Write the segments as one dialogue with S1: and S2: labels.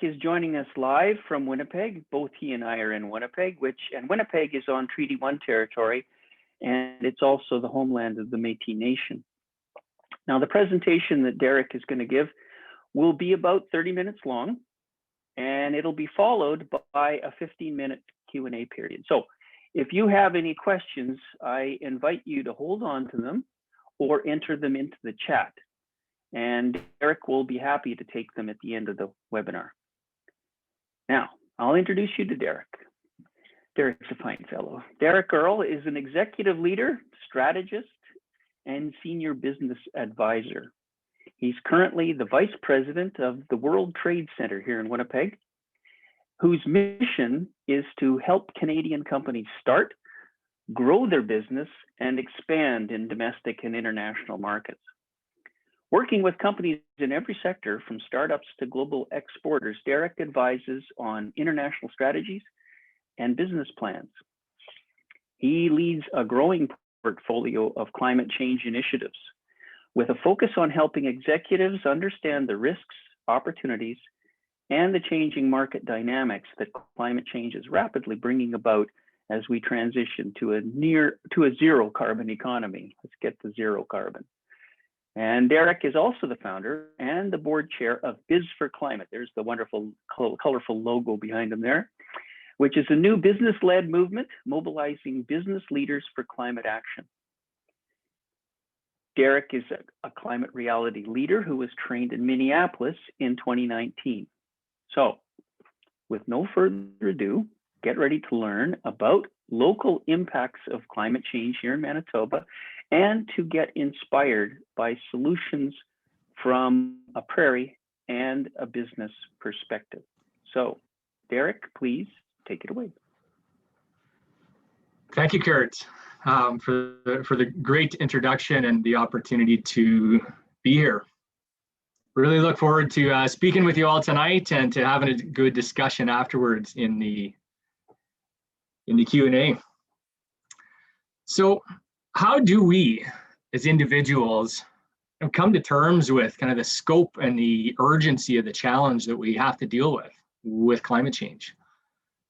S1: is joining us live from Winnipeg. Both he and I are in Winnipeg, and Winnipeg is on Treaty 1 territory, and it's also the homeland of the Métis Nation. Now, the presentation that Derek is going to give will be about 30 minutes long, and it'll be followed by a 15-minute Q&A period. So if you have any questions, I invite you to hold on to them or enter them into the chat. And Derek will be happy to take them at the end of the webinar. Now, I'll introduce you to Derek. Derek's a fine fellow. Derek Earl is an executive leader, strategist, and senior business advisor. He's currently the vice president of the World Trade Center here in Winnipeg, whose mission is to help Canadian companies start, grow their business, and expand in domestic and international markets. Working with companies in every sector, from startups to global exporters, Derek advises on international strategies and business plans. He leads a growing portfolio of climate change initiatives with a focus on helping executives understand the risks, opportunities, and the changing market dynamics that climate change is rapidly bringing about as we transition to a zero carbon economy. Let's get to zero carbon. And Derek is also the founder and the board chair of Biz for Climate. There's the wonderful, colorful logo behind him there, which is a new business-led movement mobilizing business leaders for climate action. Derek is a climate reality leader who was trained in Minneapolis in 2019. So, with no further ado, get ready to learn about local impacts of climate change here in Manitoba and to get inspired by solutions from a Prairie and a business perspective. So, Derek, please take it away.
S2: Thank you, Kurt, for the great introduction and the opportunity to be here. Really look forward to speaking with you all tonight and to having a good discussion afterwards in the Q&A. So, how do we, as individuals, come to terms with kind of the scope and the urgency of the challenge that we have to deal with climate change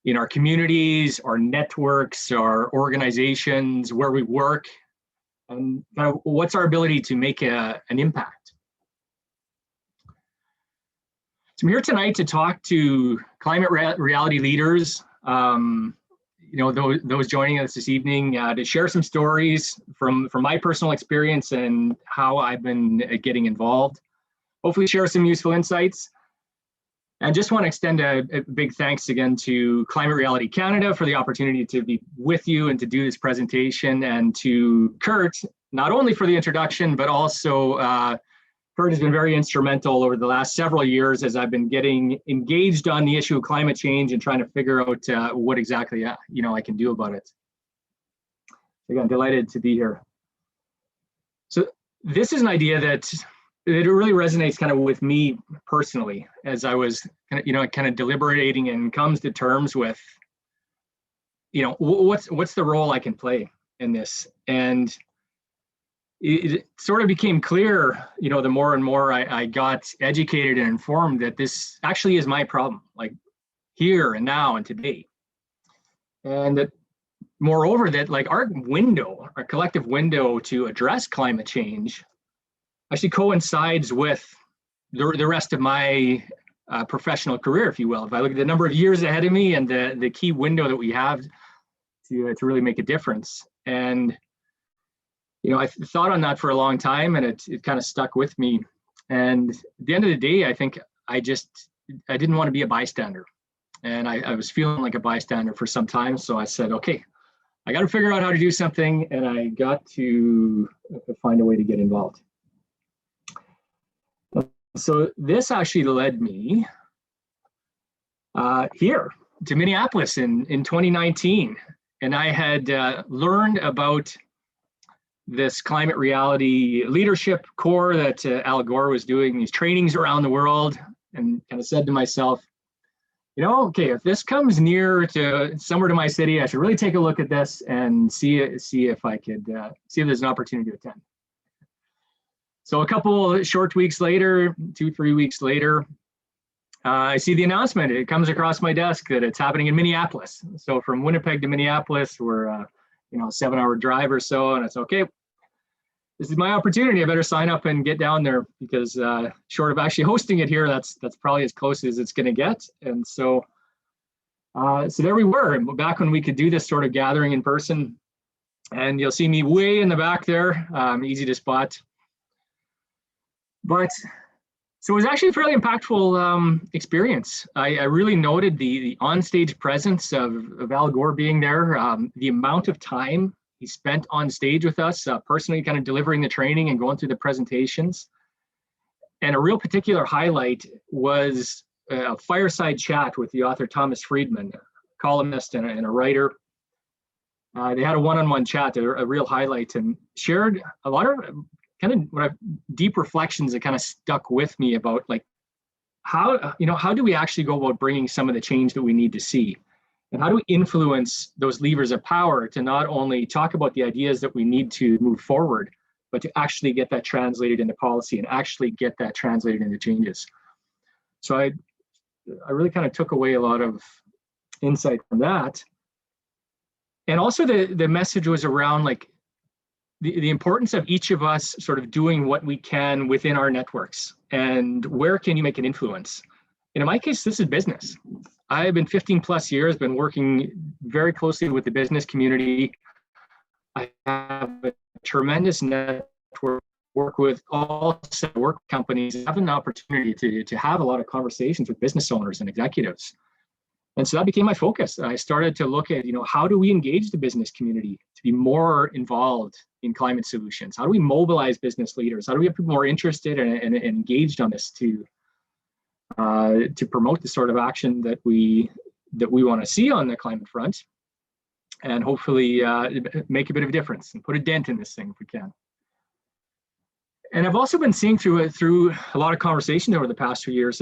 S2: in our communities, our networks, our organizations, where we work, and what's our ability to make an impact? So I'm here tonight to talk to climate reality leaders, those joining us this evening, to share some stories from my personal experience and how I've been getting involved. Hopefully share some useful insights. And just want to extend a big thanks again to Climate Reality Canada for the opportunity to be with you and to do this presentation, and to Kurt, not only for the introduction, but also Kurt has been very instrumental over the last several years as I've been getting engaged on the issue of climate change and trying to figure out what exactly I can do about it. Again, delighted to be here. So this is an idea that it really resonates kind of with me personally as I was kind of deliberating and comes to terms with what's the role I can play in this. And it sort of became clear, the more and more I got educated and informed that this actually is my problem, like here and now and today. And that moreover, that like our collective window to address climate change actually coincides with the rest of my professional career, if you will. If I look at the number of years ahead of me and the key window that we have to really make a difference. And I thought on that for a long time, and it kind of stuck with me. And at the end of the day, I think I didn't want to be a bystander. And I was feeling like a bystander for some time. So I said, okay, I got to figure out how to do something, and I got to find a way to get involved. So this actually led me here to Minneapolis in 2019. And I had learned about this climate reality leadership core that Al Gore was doing these trainings around the world, and kind of said to myself, okay, if this comes near to somewhere to my city, I should really take a look at this and see if I could see if there's an opportunity to attend. So a couple short weeks later, 2-3 weeks later, I see the announcement. It comes across my desk that it's happening in Minneapolis. So from Winnipeg to Minneapolis, we're a 7-hour drive or so, and it's okay. This is my opportunity. I better sign up and get down there because short of actually hosting it here, that's probably as close as it's going to get. And so, so there we were, back when we could do this sort of gathering in person. And you'll see me way in the back there, easy to spot. But so it was actually a fairly impactful experience. I really noted the onstage presence of Al Gore being there, the amount of time he spent on stage with us, personally kind of delivering the training and going through the presentations. And a real particular highlight was a fireside chat with the author Thomas Friedman, a columnist and a writer. They had a one-on-one chat, a real highlight, and shared a lot of kind of deep reflections that kind of stuck with me about like how do we actually go about bringing some of the change that we need to see, and how do we influence those levers of power to not only talk about the ideas that we need to move forward, but to actually get that translated into policy and actually get that translated into changes. So I really kind of took away a lot of insight from that. And also the message was around like the importance of each of us sort of doing what we can within our networks, and where can you make an influence? And in my case, this is business. I've been 15 plus years, been working very closely with the business community. I have a tremendous network, work with all work companies, have an opportunity to have a lot of conversations with business owners and executives. And so that became my focus. I started to look at, how do we engage the business community to be more involved in climate solutions? How do we mobilize business leaders? How do we have people more interested and engaged on this to promote the sort of action that we want to see on the climate front, and hopefully make a bit of a difference and put a dent in this thing if we can. And I've also been seeing through a lot of conversations over the past few years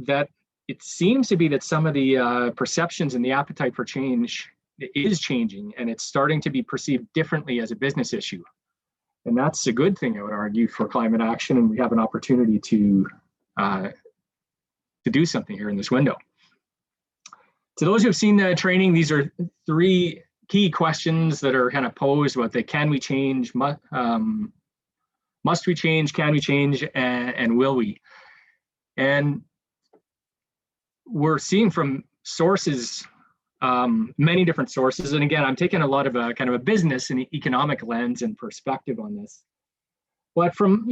S2: that it seems to be that some of the perceptions and the appetite for change is changing, and it's starting to be perceived differently as a business issue. And that's a good thing, I would argue, for climate action, and we have an opportunity to do something here in this window. To those who have seen the training, these are 3 key questions that are kind of posed about the can we change, must we change, can we change, and will we? And we're seeing from sources, many different sources. And again, I'm taking a lot of a kind of a business and economic lens and perspective on this. But from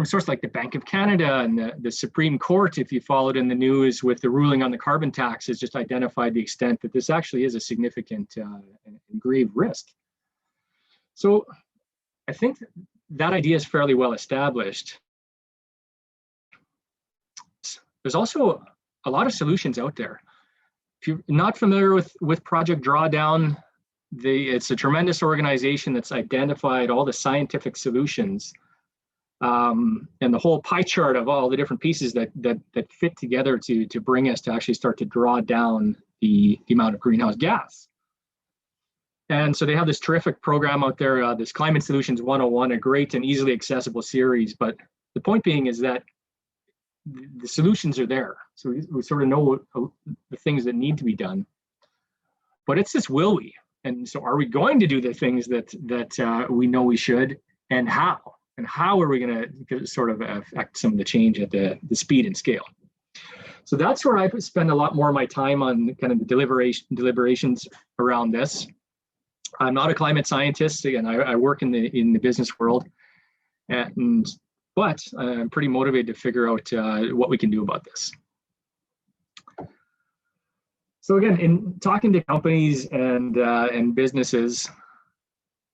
S2: sources like the Bank of Canada and the Supreme Court, if you followed in the news with the ruling on the carbon tax, has just identified the extent that this actually is a significant and grave risk. So I think that idea is fairly well established. There's also a lot of solutions out there. If you're not familiar with Project Drawdown, it's a tremendous organization that's identified all the scientific solutions and the whole pie chart of all the different pieces that fit together to bring us to actually start to draw down the amount of greenhouse gas. And so they have this terrific program out there, this Climate Solutions 101, a great and easily accessible series. But the point being is that the solutions are there. So we sort of know the things that need to be done. But it's this will we? And so are we going to do the things that we know we should, and how? And how are we going to sort of affect some of the change at the speed and scale? So that's where I spend a lot more of my time on kind of the deliberations around this. I'm not a climate scientist. Again, I work in the business world, but I'm pretty motivated to figure out what we can do about this. So again, in talking to companies and businesses,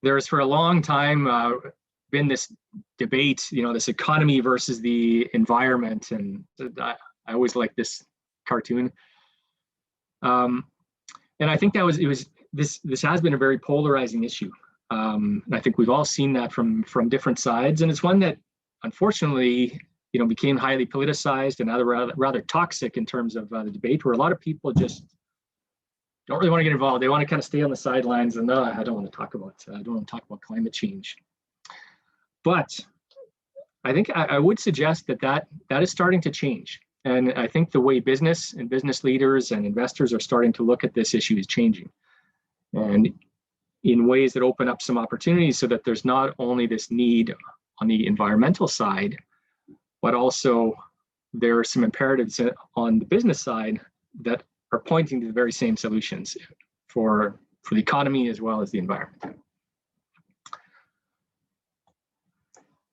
S2: there's for a long time been this debate, this economy versus the environment, and I always like this cartoon. And I think this has been a very polarizing issue. And I think we've all seen that from different sides, and it's one that unfortunately, became highly politicized and rather toxic in terms of the debate, where a lot of people just don't really want to get involved. They want to kind of stay on the sidelines and I don't want to talk about climate change. But I think I would suggest that is starting to change. And I think the way business and business leaders and investors are starting to look at this issue is changing, and in ways that open up some opportunities so that there's not only this need on the environmental side, but also there are some imperatives on the business side that are pointing to the very same solutions for the economy as well as the environment.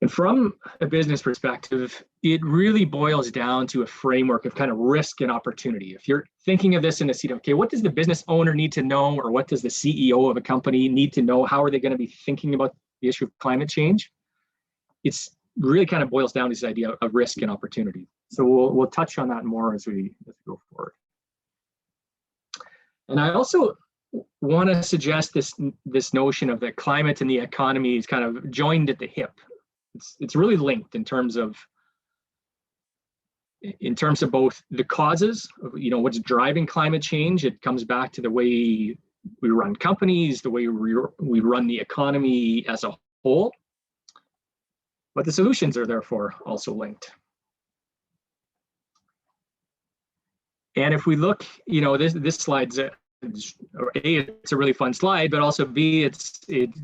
S2: And from a business perspective, it really boils down to a framework of kind of risk and opportunity. If you're thinking of this in a seat of, okay, what does the business owner need to know, or what does the CEO of a company need to know? How are they going to be thinking about the issue of climate change? It's really kind of boils down to this idea of risk and opportunity. So we'll touch on that more as we go forward. And I also want to suggest this notion of the climate and the economy is kind of joined at the hip. It's really linked in terms of both the causes of, what's driving climate change. It comes back to the way we run companies, the way we run the economy as a whole. But the solutions are therefore also linked. And if we look, this slide's it's a really fun slide, but also B, it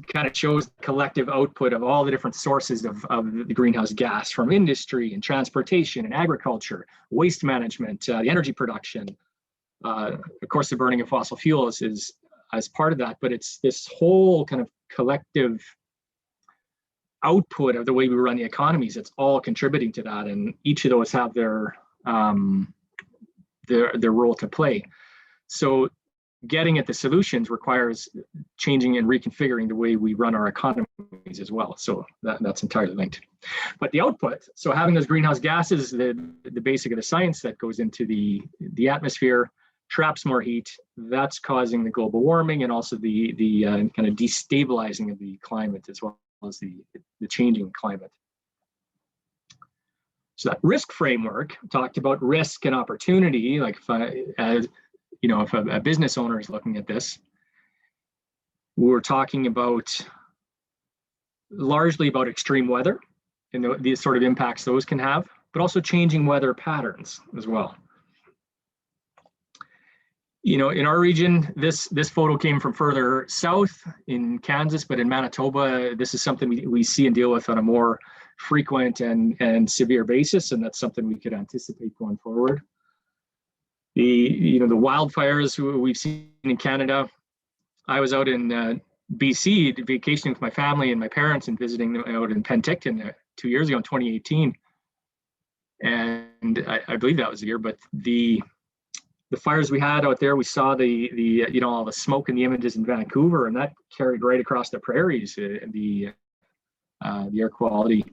S2: kind of shows the collective output of all the different sources of the greenhouse gas from industry and transportation and agriculture, waste management, the energy production. Of course, the burning of fossil fuels is as part of that, but it's this whole kind of collective output of the way we run the economies. It's all contributing to that, and each of those have their role to play. So getting at the solutions requires changing and reconfiguring the way we run our economies as well. So that's entirely linked. But the output, so having those greenhouse gases, the basic of the science that goes into the atmosphere, traps more heat. That's causing the global warming and also the kind of destabilizing of the climate as well as the changing climate. So that risk framework talked about risk and opportunity. Like if a business owner is looking at this, we're talking about largely about extreme weather and the sort of impacts those can have, but also changing weather patterns as well. In our region, this photo came from further south in Kansas, but in Manitoba, this is something we see and deal with on a more frequent and severe basis, and that's something we could anticipate going forward. The wildfires we've seen in Canada. I was out in BC vacationing with my family and my parents and visiting them out in Penticton 2 years ago in 2018, and I believe that was the year. But the fires we had out there, we saw all the smoke and the images in Vancouver, and that carried right across the prairies, the air quality.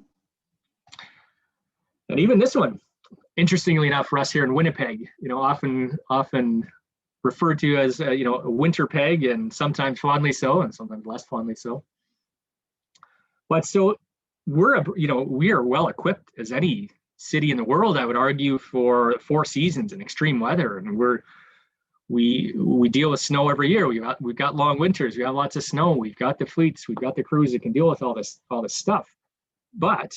S2: And even this one, interestingly enough, for us here in Winnipeg, often referred to as a winter peg, and sometimes fondly so, and sometimes less fondly so. But so we are well equipped as any city in the world, I would argue, for 4 seasons and extreme weather, and we deal with snow every year. We've got long winters. We have lots of snow. We've got the fleets. We've got the crews that can deal with all this stuff. But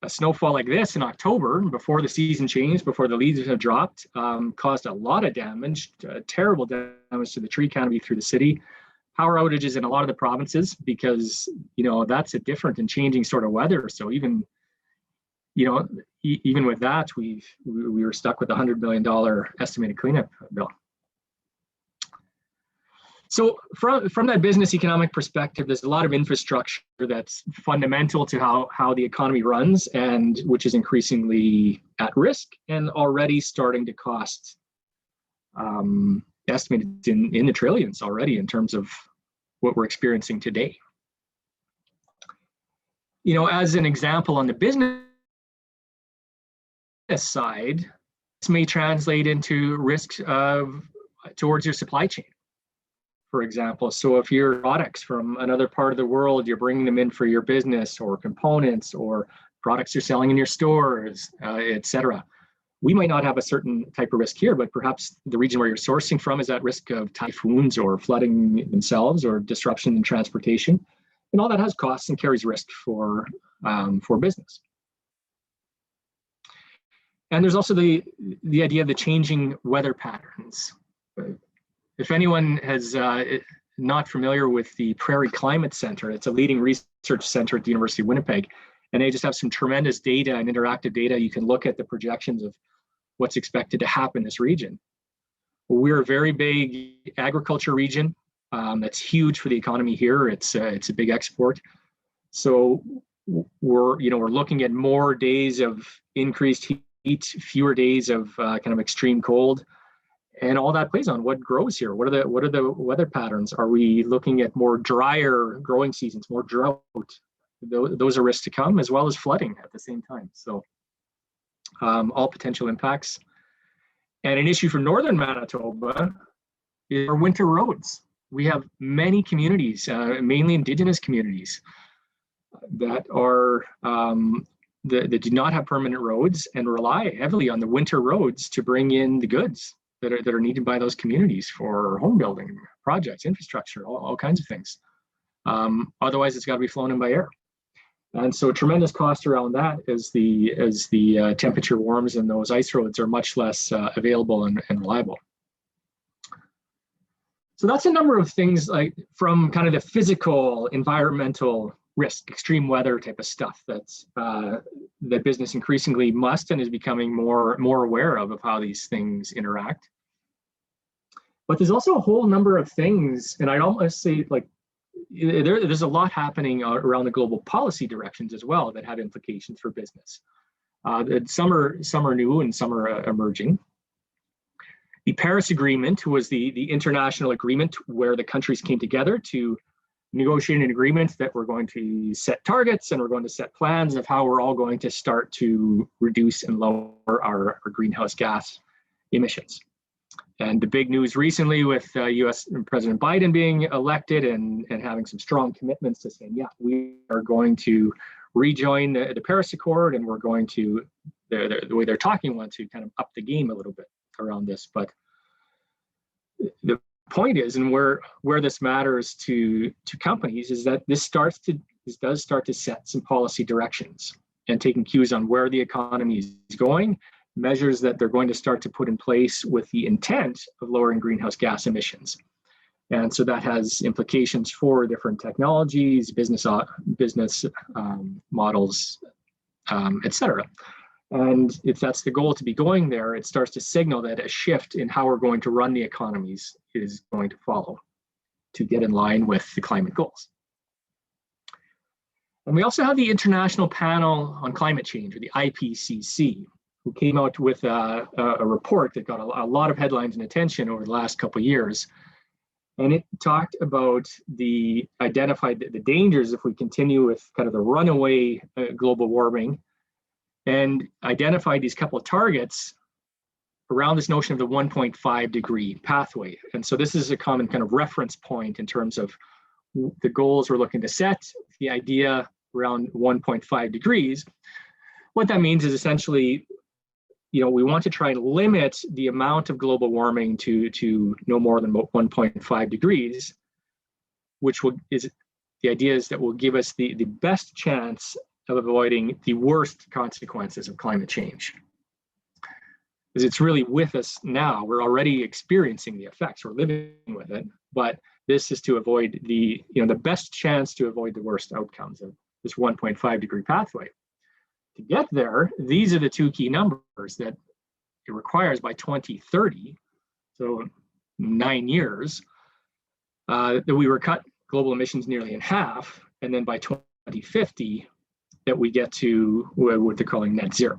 S2: a snowfall like this in October, before the season changed, before the leaves have dropped, caused a lot of damage, terrible damage to the tree canopy through the city. Power outages in a lot of the provinces because that's a different and changing sort of weather. So even with that, we were stuck with a $100 million estimated cleanup bill. So from that business economic perspective, there's a lot of infrastructure that's fundamental to how the economy runs, and which is increasingly at risk and already starting to cost, estimated in the trillions already in terms of what we're experiencing today. As an example on the business side, this may translate into risks towards your supply chain. For example, so if your products from another part of the world, you're bringing them in for your business, or components or products you're selling in your stores, etc. We might not have a certain type of risk here, but perhaps the region where you're sourcing from is at risk of typhoons or flooding themselves or disruption in transportation. And all that has costs and carries risk for business. And there's also the idea of the changing weather patterns. If anyone has not familiar with the Prairie Climate Center, it's a leading research center at the University of Winnipeg, and they just have some tremendous data and interactive data. You can look at the projections of what's expected to happen in this region. We're a very big agriculture region. That's huge for the economy here. It's a big export. So we're looking at more days of increased heat, fewer days of kind of extreme cold, and all that plays on what grows here. What are the weather patterns? Are we looking at more drier growing seasons, more drought? Those are risks to come, as well as flooding at the same time. So all potential impacts. And an issue for northern Manitoba is our winter roads. We have many communities, mainly Indigenous communities, that are that do not have permanent roads and rely heavily on the winter roads to bring in the goods that are needed by those communities for home building projects, infrastructure, all kinds of things. Otherwise, it's got to be flown in by air. And so tremendous cost around that as the temperature warms and those ice roads are much less available and reliable. So that's a number of things, like from kind of the physical, environmental risk, extreme weather type of stuff that business increasingly must and is becoming more aware of how these things interact. But there's also a whole number of things, and I'd almost say like there's a lot happening around the global policy directions as well that have implications for business. Some are new and some are emerging. The Paris Agreement was the international agreement where the countries came together to negotiate an agreement that we're going to set targets and we're going to set plans of how we're all going to start to reduce and lower our greenhouse gas emissions. And the big news recently with US President Biden being elected and having some strong commitments to saying, yeah, we are going to rejoin the Paris Accord, and we're going to, the way they're talking, want to kind of up the game a little bit around this. But the point is, and where this matters to companies, is that this does start to set some policy directions and taking cues on where the economy is going, measures that they're going to start to put in place with the intent of lowering greenhouse gas emissions. And so that has implications for different technologies, business models, et cetera. And if that's the goal to be going there, it starts to signal that a shift in how we're going to run the economies is going to follow to get in line with the climate goals. And we also have the International Panel on Climate Change, or the IPCC, who came out with a report that got a lot of headlines and attention over the last couple of years. And it talked about identified the dangers if we continue with kind of the runaway global warming, and identified these couple of targets around this notion of the 1.5 degree pathway. And so this is a common kind of reference point in terms of the goals we're looking to set, the idea around 1.5 degrees. What that means is essentially, we want to try and limit the amount of global warming to no more than 1.5 degrees, which the idea is that will give us the best chance of avoiding the worst consequences of climate change. Because it's really with us now. We're already experiencing the effects, we're living with it, but this is to avoid the best chance to avoid the worst outcomes of this 1.5 degree pathway. To get there, these are the two key numbers that it requires by 2030, so 9 years, that we were cut global emissions nearly in half, and then by 2050, that we get to what they're calling net zero,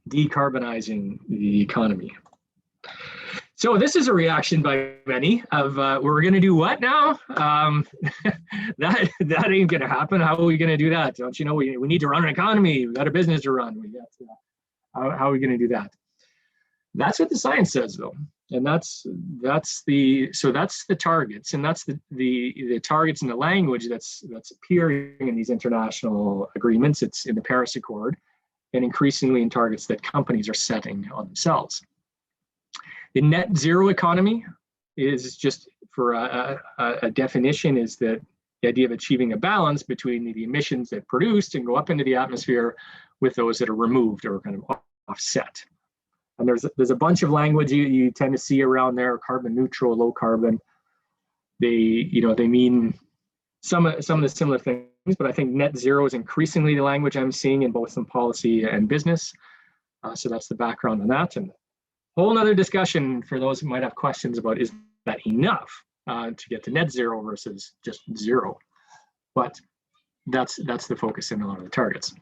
S2: decarbonizing the economy. So this is a reaction by many of we're going to do what now? That ain't going to happen. How are we going to do that? Don't you know we need to run an economy? We got a business to run. How are we going to do that? That's what the science says, though, and that's the targets, and that's the targets in the language that's appearing in these international agreements. It's in the Paris Accord, and increasingly in targets that companies are setting on themselves. The net zero economy is, just for a definition, is that the idea of achieving a balance between the emissions that produced and go up into the atmosphere with those that are removed or kind of offset. And there's a bunch of language you tend to see around there: carbon neutral, low carbon. They mean some of the similar things, but I think net zero is increasingly the language I'm seeing in both some policy and business. So that's the background on that. And a whole other discussion for those who might have questions about, is that enough to get to net zero versus just zero? But that's the focus in a lot of the targets.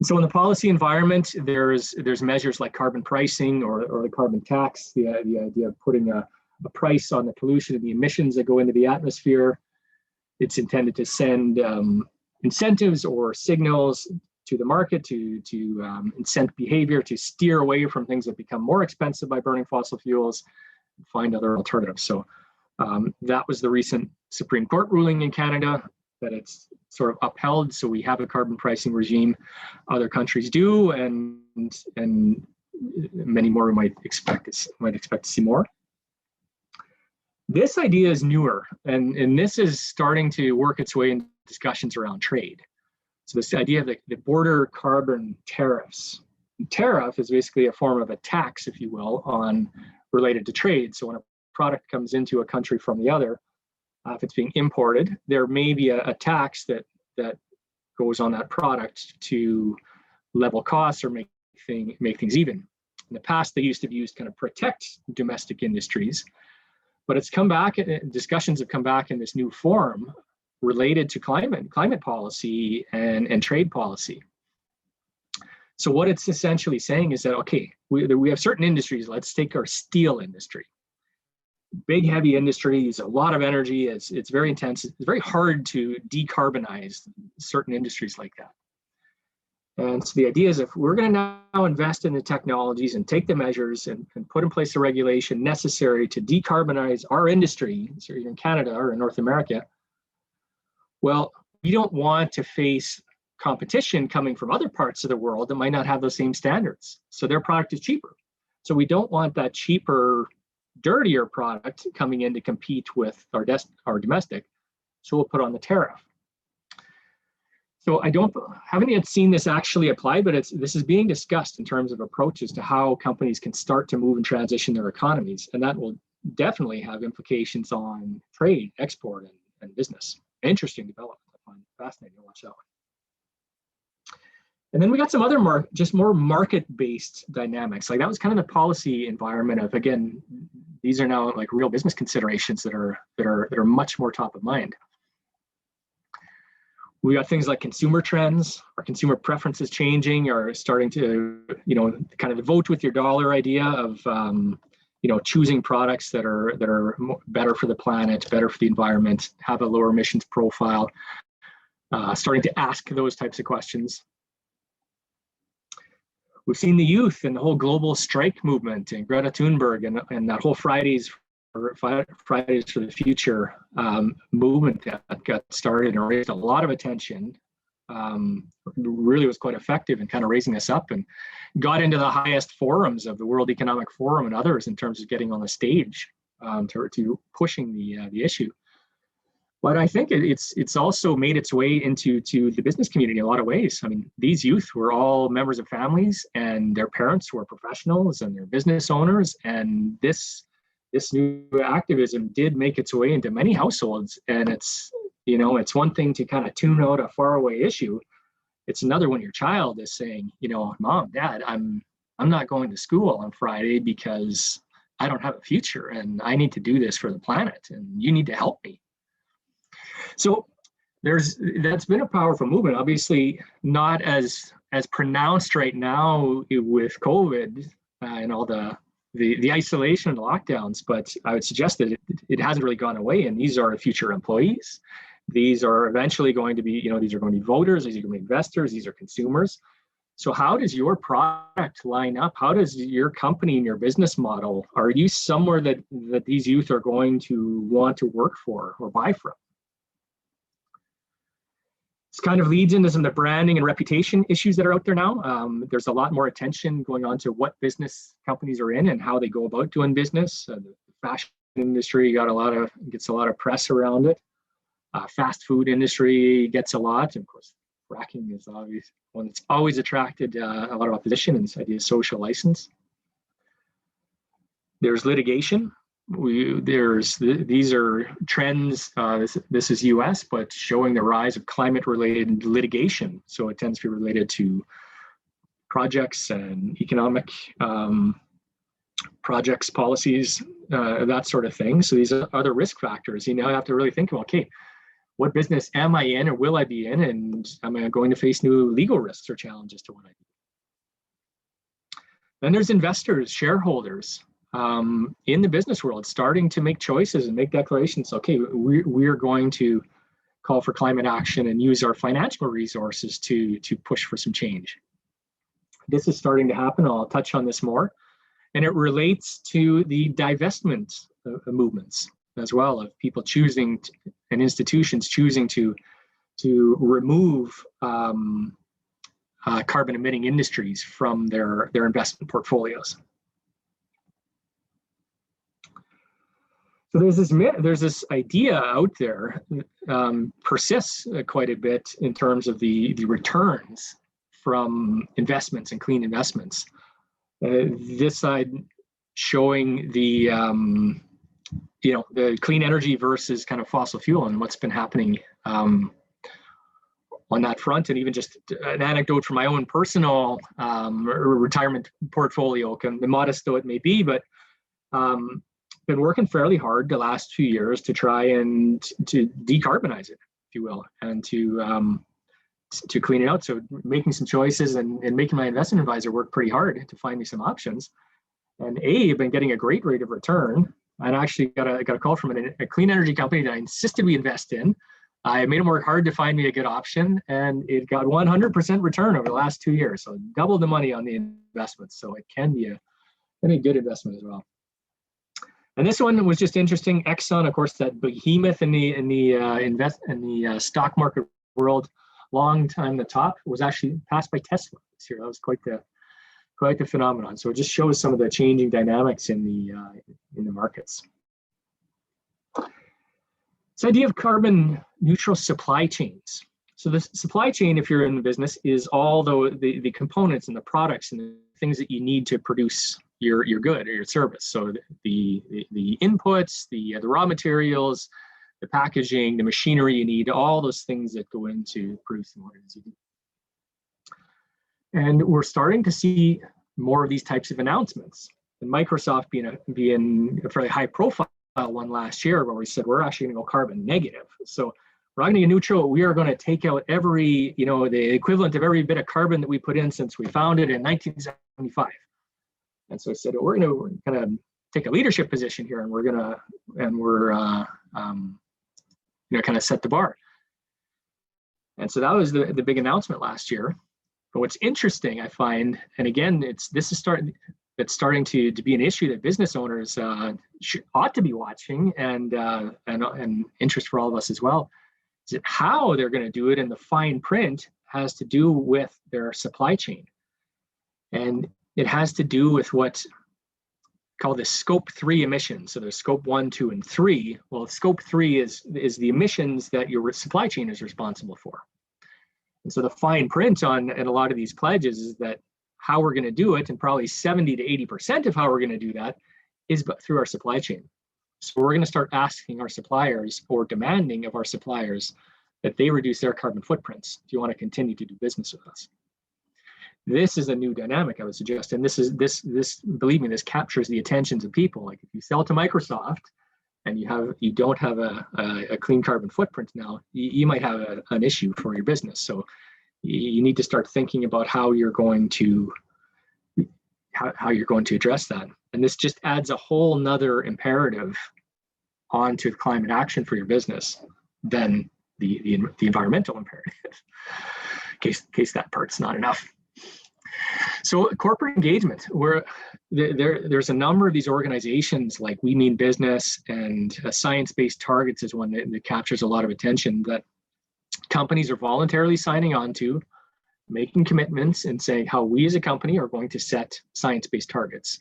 S2: So in the policy environment, there's measures like carbon pricing or the carbon tax, the idea of putting a price on the pollution and the emissions that go into the atmosphere. It's intended to send incentives or signals to the market to incent behavior, to steer away from things that become more expensive by burning fossil fuels, and find other alternatives. So that was the recent Supreme Court ruling in Canada, that it's sort of upheld. So we have a carbon pricing regime. Other countries do, and many more we might expect to see more. This idea is newer, and this is starting to work its way in discussions around trade. So this idea of the border carbon tariffs. Tariff is basically a form of a tax, if you will, related to trade. So when a product comes into a country from the other, if it's being imported, there may be a tax that goes on that product to level costs or make things even. In the past, they used to be used to kind of protect domestic industries, but it's come back. Discussions have come back in this new form related to climate policy and trade policy. So what it's essentially saying is that, okay, we have certain industries. Let's take our steel industry. Big, heavy industries, a lot of energy. It's very intense. It's very hard to decarbonize certain industries like that. And so the idea is, if we're going to now invest in the technologies and take the measures and put in place the regulation necessary to decarbonize our industry, so either in Canada or in North America, well, we don't want to face competition coming from other parts of the world that might not have those same standards. So their product is cheaper. So we don't want that cheaper, dirtier product coming in to compete with our domestic. So we'll put on the tariff. So I haven't yet seen this actually applied, but this is being discussed in terms of approaches to how companies can start to move and transition their economies. And that will definitely have implications on trade, export, and business. Interesting development. I find it fascinating to watch that one. And then we got some other just more market-based dynamics. Like that was kind of the policy environment of, again, these are now like real business considerations that are much more top of mind. We got things like consumer trends, or consumer preferences changing, or starting to, kind of the vote with your dollar idea of, choosing products that are better for the planet, better for the environment, have a lower emissions profile, starting to ask those types of questions. We've seen the youth and the whole global strike movement and Greta Thunberg and that whole Fridays for the Future movement that got started and raised a lot of attention. Really was quite effective in kind of raising this up and got into the highest forums of the World Economic Forum and others in terms of getting on the stage to pushing the issue. But I think it's also made its way into the business community in a lot of ways. I mean, these youth were all members of families, and their parents were professionals and they're business owners. And this new activism did make its way into many households. And it's one thing to kind of tune out a faraway issue. It's another when your child is saying, Mom, Dad, I'm not going to school on Friday because I don't have a future and I need to do this for the planet and you need to help me. So that's been a powerful movement. Obviously, not as pronounced right now with COVID and all the isolation and the lockdowns, but I would suggest that it hasn't really gone away. And these are future employees. These are eventually going to be, these are going to be voters. These are going to be investors. These are consumers. So how does your product line up? How does your company and your business model? Are you somewhere that these youth are going to want to work for or buy from? This kind of leads into some of the branding and reputation issues that are out there now. There's a lot more attention going on to what business companies are in and how they go about doing business. The fashion industry gets a lot of press around it. Fast food industry gets a lot. And of course, fracking is obvious one that's always attracted a lot of opposition, and this idea of social license. There's litigation. These are trends. This is U.S., but showing the rise of climate-related litigation. So it tends to be related to projects and economic projects, policies, that sort of thing. So these are other risk factors. You now have to really think about, okay, what business am I in or will I be in, and am I going to face new legal risks or challenges to what I do? Then there's investors, shareholders in the business world starting to make choices and make declarations. Okay, we're going to call for climate action and use our financial resources to push for some change. This is starting to happen. I'll touch on this more. And it relates to the divestment movements as well, of people choosing and institutions choosing to remove carbon emitting industries from their investment portfolios. So there's this idea out there, persists quite a bit in terms of the returns from investments and clean investments. This side showing the clean energy versus kind of fossil fuel and what's been happening on that front, and even just an anecdote from my own personal retirement portfolio, modest though it may be, but been working fairly hard the last 2 years to try and to decarbonize it, if you will, and to clean it out. So making some choices and making my investment advisor work pretty hard to find me some options. And I've been getting a great rate of return. I actually got a call from a clean energy company that I insisted we invest in. I made them work hard to find me a good option, and it got 100% return over the last 2 years. So double the money on the investments. So it can be a good investment as well. And this one was just interesting. Exxon, of course, that behemoth in the stock market world, long time the top, was actually passed by Tesla this year. That was quite the phenomenon. So it just shows some of the changing dynamics in the markets. This idea of carbon neutral supply chains. So the supply chain, if you're in the business, is all the components and the products and the things that you need to produce your good or your service. So the inputs, the raw materials, the packaging, the machinery you need, all those things that go into producing what it is you do. And we're starting to see more of these types of announcements. And Microsoft being a fairly high profile one last year, where we said we're actually going to go carbon negative. So we're not going to get neutral. We are going to take out the equivalent of every bit of carbon that we put in since we founded in 1975. And so I said, we're going to take a leadership position here, and we're kind of set the bar. And so that was the big announcement last year. But what's interesting, I find, and again, it's starting to be an issue that business owners ought to be watching, and interest for all of us as well, is that how they're going to do it, and the fine print has to do with their supply chain. And it has to do with what's called the scope 3 emissions. So there's scope 1, 2, and 3. Well, scope 3 is the emissions that your supply chain is responsible for. And so the fine print on a lot of these pledges is that how we're going to do it, and probably 70 to 80% of how we're going to do that, is through our supply chain. So we're going to start asking our suppliers, or demanding of our suppliers, that they reduce their carbon footprints if you want to continue to do business with us. This is a new dynamic, I would suggest, and this believe me, this captures the attentions of people. Like if you sell to Microsoft and you don't have a clean carbon footprint now, you might have an issue for your business. So you need to start thinking about how you're going to address that. And this just adds a whole nother imperative onto climate action for your business than the environmental imperative, in case that part's not enough. So corporate engagement, there's a number of these organizations like We Mean Business, and Science-Based Targets is one that captures a lot of attention, that companies are voluntarily signing on to, making commitments and saying how we as a company are going to set science-based targets.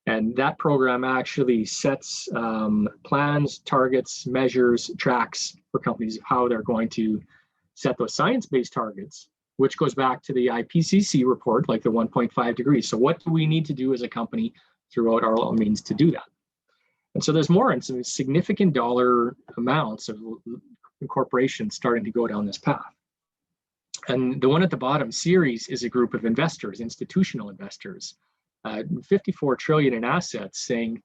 S2: And that program actually sets plans, targets, measures, tracks for companies of how they're going to set those science-based targets, which goes back to the IPCC report, like the 1.5 degrees. So what do we need to do as a company throughout our own means to do that? And so there's more and some significant dollar amounts of corporations starting to go down this path. And the one at the bottom, Ceres, is a group of investors, institutional investors, 54 trillion in assets, saying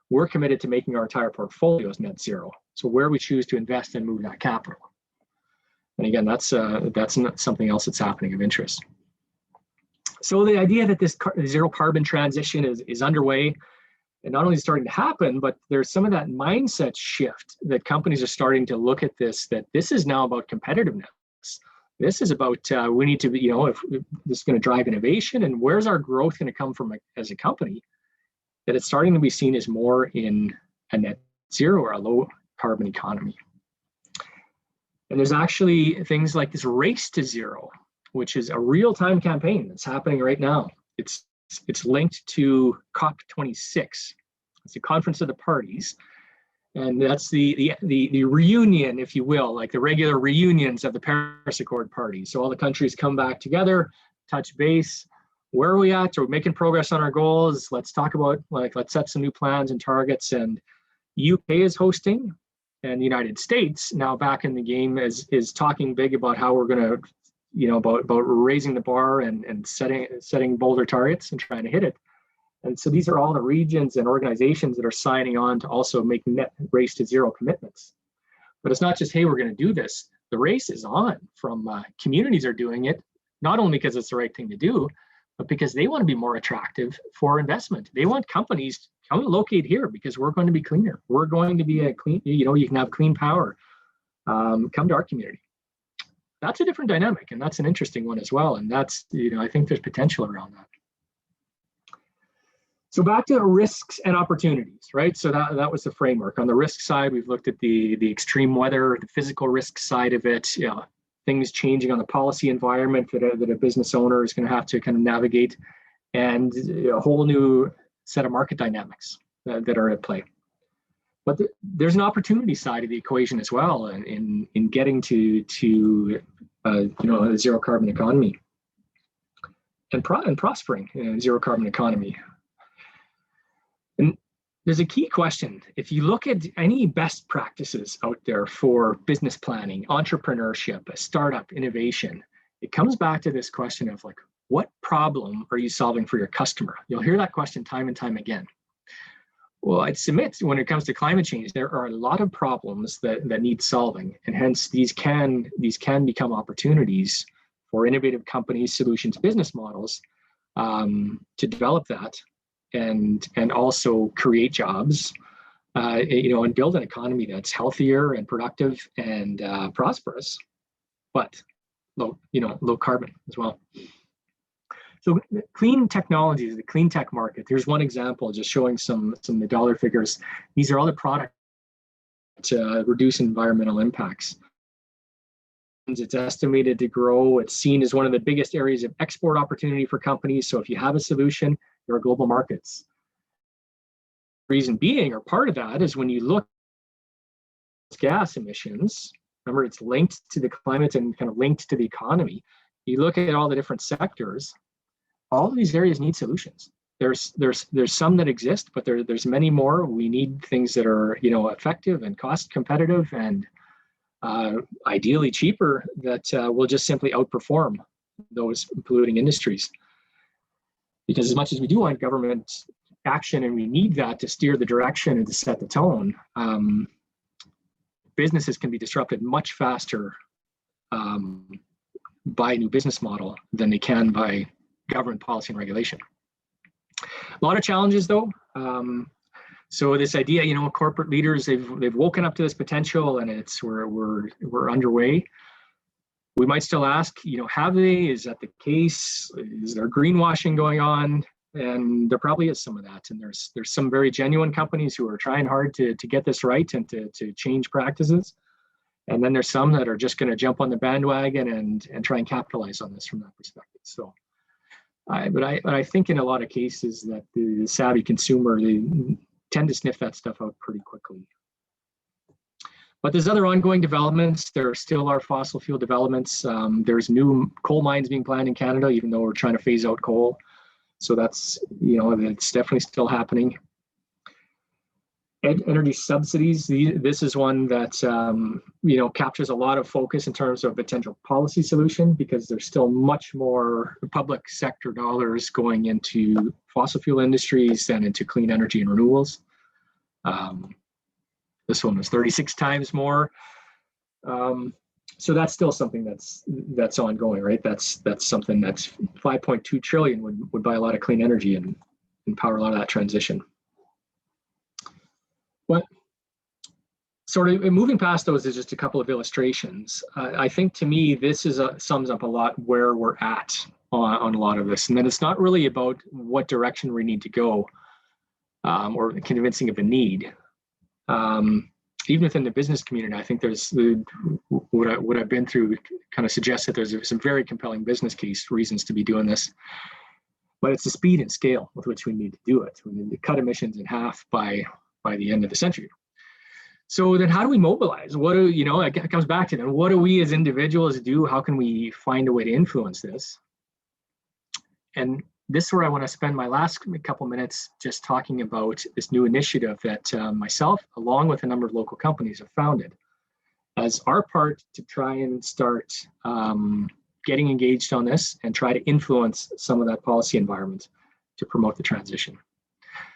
S2: we're committed to making our entire portfolios net zero. So where we choose to invest and move that capital. And again, that's not something else that's happening of interest. So the idea that this zero carbon transition is underway, and not only starting to happen, but there's some of that mindset shift that companies are starting to look at this, that this is now about competitiveness. This is about, we need to be, if this is going to drive innovation, and where's our growth going to come from as a company, that it's starting to be seen as more in a net zero or a low carbon economy. And there's actually things like this race to zero, which is a real-time campaign that's happening right now. It's linked to COP26. It's the Conference of the Parties. And that's the reunion, if you will, like the regular reunions of the Paris Accord parties. So all the countries come back together, touch base. Where are we at? Are we making progress on our goals? Let's talk about, let's set some new plans and targets. And UK is hosting, and the United States, now back in the game, is talking big about how we're going to, about raising the bar and setting bolder targets and trying to hit it. And so these are all the regions and organizations that are signing on to also make net race to zero commitments. But it's not just, hey, we're going to do this. The race is on. From communities are doing it, not only because it's the right thing to do, but because they want to be more attractive for investment. They want companies to come locate here because we're going to be cleaner. We're going to be a clean, you can have clean power. Come to our community. That's a different dynamic, and that's an interesting one as well. And that's, I think there's potential around that. So back to risks and opportunities, right? So that was the framework. On the risk side, we've looked at the extreme weather, the physical risk side of it, things changing on the policy environment that a business owner is going to have to kind of navigate, and a whole new set of market dynamics that are at play. But there's an opportunity side of the equation as well in getting to a zero carbon economy and prospering in a zero carbon economy. And there's a key question. If you look at any best practices out there for business planning, entrepreneurship, startup, innovation, it comes back to this question of what problem are you solving for your customer? You'll hear that question time and time again. Well, I'd submit when it comes to climate change, there are a lot of problems that need solving, and hence these can become opportunities for innovative companies, solutions, business models to develop that and also create jobs, and build an economy that's healthier and productive and prosperous, but low carbon as well. So clean technologies, the clean tech market, here's one example just showing some of the dollar figures. These are all the products to reduce environmental impacts. It's estimated to grow. It's seen as one of the biggest areas of export opportunity for companies. So if you have a solution, there are global markets. Reason being, or part of that, is when you look at gas emissions, remember it's linked to the climate and kind of linked to the economy. You look at all the different sectors, all of these areas need solutions. There's some that exist, but there's many more. We need things that are effective and cost competitive and ideally cheaper that will just simply outperform those polluting industries. Because as much as we do want government action and we need that to steer the direction and to set the tone, businesses can be disrupted much faster by a new business model than they can by government policy and regulation. A lot of challenges though. So this idea, corporate leaders, they've woken up to this potential, and we're underway. We might still ask, have they? Is that the case? Is there greenwashing going on? And there probably is some of that. And there's some very genuine companies who are trying hard to get this right and to change practices. And then there's some that are just going to jump on the bandwagon and try and capitalize on this from that perspective. So, but I think in a lot of cases that the savvy consumer, they tend to sniff that stuff out pretty quickly. But there's other ongoing developments. There still are fossil fuel developments. There's new coal mines being planned in Canada, even though we're trying to phase out coal. So that's, it's definitely still happening. Energy subsidies. This is one that, captures a lot of focus in terms of potential policy solution, because there's still much more public sector dollars going into fossil fuel industries than into clean energy and renewables. This one was 36 times more. So that's still something that's ongoing, right? That's something that's 5.2 trillion would buy a lot of clean energy and power a lot of that transition. But sort of moving past those is just a couple of illustrations. I think to me, this sums up a lot where we're at on a lot of this. And then it's not really about what direction we need to go or convincing of a need. Even within the business community, I think there's what I've been through kind of suggests that there's some very compelling business case reasons to be doing this. But it's the speed and scale with which we need to do it. We need to cut emissions in half by the end of the century. So then how do we mobilize? It comes back to then, what do we as individuals do? How can we find a way to influence this? And this is where I want to spend my last couple minutes just talking about this new initiative that myself, along with a number of local companies, have founded as our part to try and start getting engaged on this and try to influence some of that policy environment to promote the transition.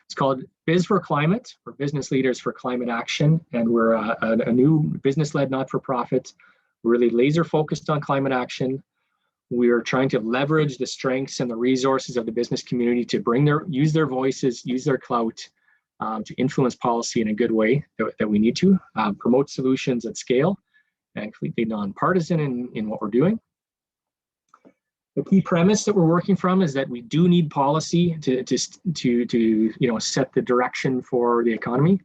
S2: It's called Biz for Climate, or Business Leaders for Climate Action, and we're a new business-led not-for-profit, really laser-focused on climate action. We're trying to leverage the strengths and the resources of the business community to use their voices, use their clout to influence policy in a good way that we need to, promote solutions at scale, and completely nonpartisan in what we're doing. The key premise that we're working from is that we do need policy to set the direction for the economy.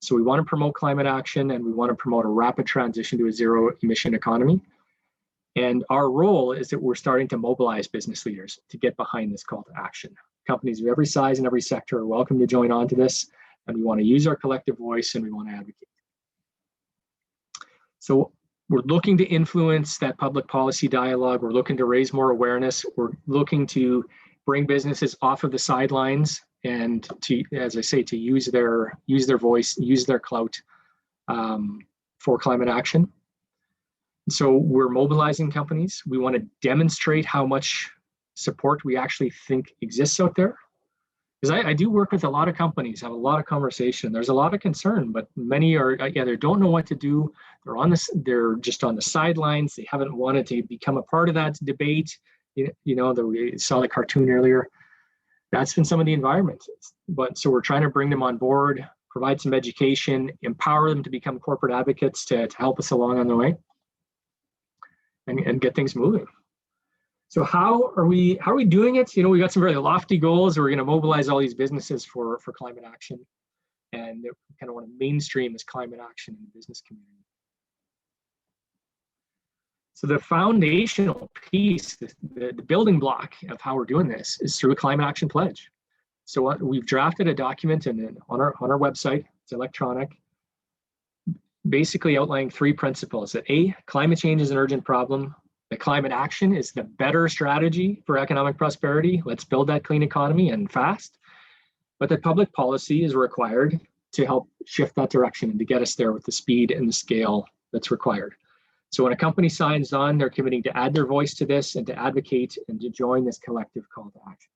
S2: So we want to promote climate action, and we want to promote a rapid transition to a zero emission economy. And our role is that we're starting to mobilize business leaders to get behind this call to action. Companies of every size and every sector are welcome to join on to this, and we want to use our collective voice and we want to advocate. So we're looking to influence that public policy dialogue. We're looking to raise more awareness. We're looking to bring businesses off of the sidelines and to, as I say, to use their voice, use their clout for climate action. So we're mobilizing companies. We want to demonstrate how much support we actually think exists out there. Because I do work with a lot of companies, have a lot of conversation. There's a lot of concern, but many are either don't know what to do. They're just on the sidelines. They haven't wanted to become a part of that debate. We saw the cartoon earlier. That's been some of the environment. But so we're trying to bring them on board, provide some education, empower them to become corporate advocates to help us along on the way, and get things moving. So how are we doing it? We got some very lofty goals. We're going to mobilize all these businesses for climate action, and we kind of want to mainstream this climate action in the business community. So the foundational piece, the building block of how we're doing this is through a climate action pledge. So we've drafted a document on our website. It's electronic, basically outlining 3 principles: that A, climate change is an urgent problem. The climate action is the better strategy for economic prosperity. Let's build that clean economy and fast. But that public policy is required to help shift that direction and to get us there with the speed and the scale that's required. So when a company signs on, they're committing to add their voice to this and to advocate and to join this collective call to action.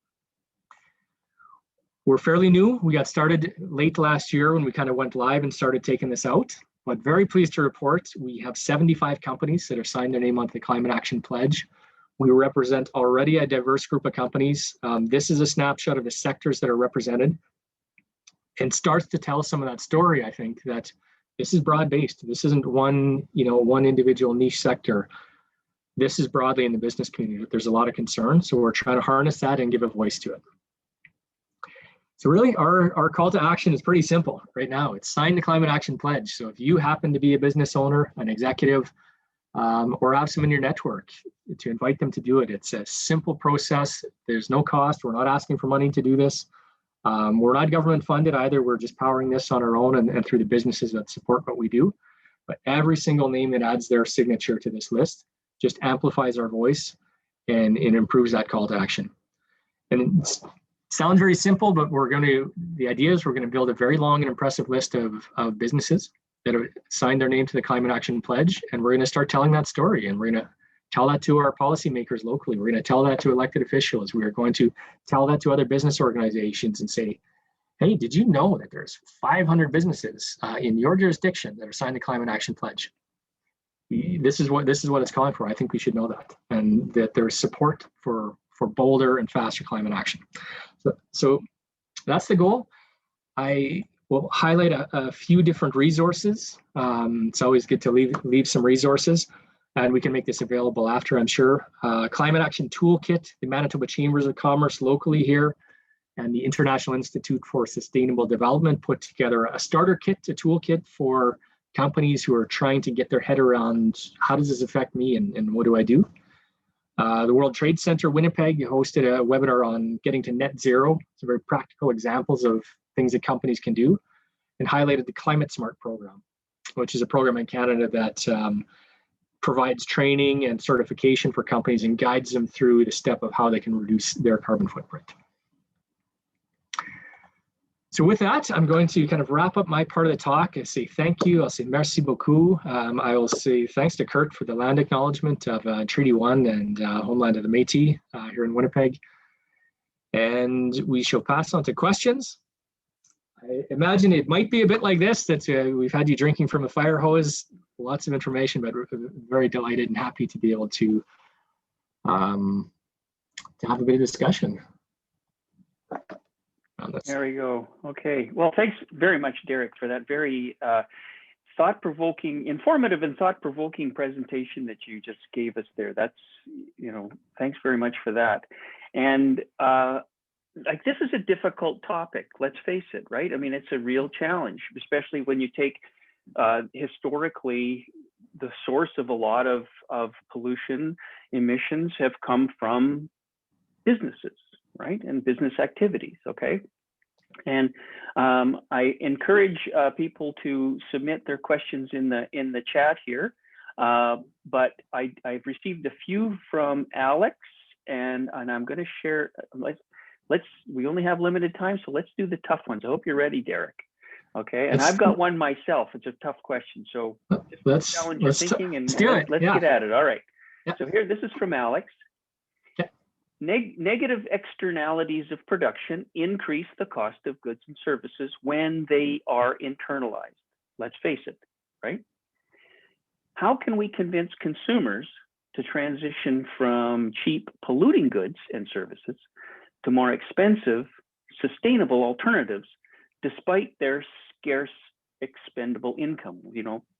S2: We're fairly new. We got started late last year when we kind of went live and started taking this out. But very pleased to report, we have 75 companies that have signed their name onto the Climate Action Pledge. We represent already a diverse group of companies. This is a snapshot of the sectors that are represented, and starts to tell some of that story. I think that this is broad-based. This isn't one individual niche sector. This is broadly in the business community. There's a lot of concern, so we're trying to harness that and give a voice to it. So really, our call to action is pretty simple right now. It's sign the Climate Action Pledge. So if you happen to be a business owner, an executive, or have some in your network, to invite them to do it. It's a simple process. There's no cost. We're not asking for money to do this. We're not government funded either. We're just powering this on our own and through the businesses that support what we do. But every single name that adds their signature to this list just amplifies our voice and it improves that call to action. And it sounds very simple, but the idea is we're going to build a very long and impressive list of businesses that have signed their name to the Climate Action Pledge. And we're going to start telling that story. And we're going to tell that to our policymakers locally. We're going to tell that to elected officials. We are going to tell that to other business organizations and say, hey, did you know that there's 500 businesses in your jurisdiction that are signed the Climate Action Pledge? This is what it's calling for. I think we should know that, and that there's support for bolder and faster climate action. So that's the goal. I will highlight a few different resources. It's always good to leave some resources, and we can make this available after, I'm sure. Climate Action Toolkit, the Manitoba Chambers of Commerce locally here, and the International Institute for Sustainable Development put together a starter kit, a toolkit for companies who are trying to get their head around how does this affect me and what do I do? The World Trade Center Winnipeg hosted a webinar on getting to net zero. Some very practical examples of things that companies can do, and highlighted the Climate Smart program, which is a program in Canada that provides training and certification for companies and guides them through the step of how they can reduce their carbon footprint. So with that, I'm going to kind of wrap up my part of the talk. I say thank you. I'll say merci beaucoup. I will say thanks to Kurt for the land acknowledgement of Treaty 1 and homeland of the Métis here in Winnipeg. And we shall pass on to questions. I imagine it might be a bit like this, that we've had you drinking from a fire hose, lots of information, but we're very delighted and happy to be able to have a bit of discussion.
S1: There we go. Okay. Well, thanks very much, Derek, for that very thought-provoking, informative and thought-provoking presentation that you just gave us there. That's, thanks very much for that. And like, this is a difficult topic, let's face it, right? I mean, it's a real challenge, especially when you take historically, the source of a lot of pollution emissions have come from businesses, right? And business activities, okay? And I encourage people to submit their questions in the chat here. But I've received a few from Alex, and I'm going to share. We only have limited time, so let's do the tough ones. I hope you're ready, Derek. Okay, and I've got one myself. It's a tough question, so
S2: let's
S1: challenge your thinking and let's
S2: yeah.
S1: get at it. All right.
S2: Yeah.
S1: So here, this is from Alex.
S2: Yeah.
S1: Negative externalities of production increase the cost of goods and services when they are internalized. Let's face it, right? How can we convince consumers to transition from cheap polluting goods and services to more expensive, sustainable alternatives, despite their scarce expendable income?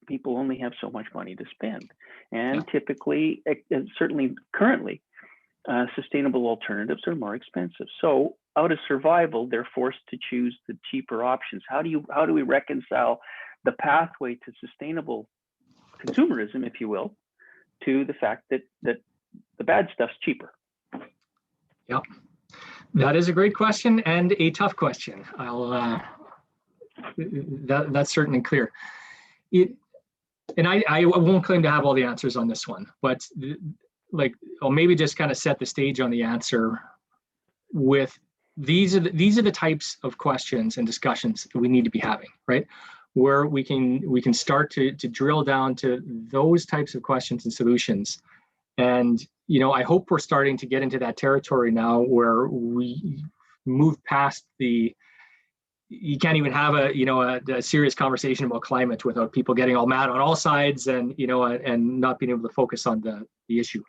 S1: People only have so much money to spend. And typically, certainly currently, sustainable alternatives are more expensive. So out of survival, they're forced to choose the cheaper options. How do we reconcile the pathway to sustainable consumerism, if you will, to the fact that the bad stuff's cheaper?
S2: Yeah, that is a great question and a tough question. That's certainly clear. And I won't claim to have all the answers on this one, but I'll maybe just kind of set the stage on the answer with these are the types of questions and discussions that we need to be having, right? Where we can start to drill down to those types of questions and solutions. And I hope we're starting to get into that territory now where we move past you can't even have a serious conversation about climate without people getting all mad on all sides and and not being able to focus on the issue.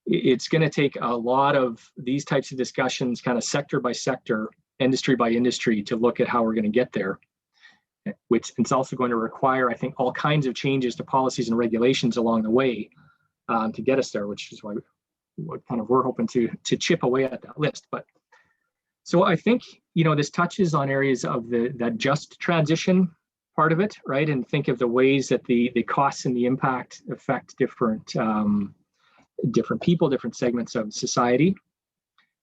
S2: It's going to take a lot of these types of discussions, kind of sector by sector, industry by industry, to look at how we're going to get there, which it's also going to require, I think, all kinds of changes to policies and regulations along the way to get us there, which is why we're hoping to chip away at that list. But so I think, this touches on areas of that just transition part of it, right? And think of the ways that the costs and the impact affect different people, different segments of society,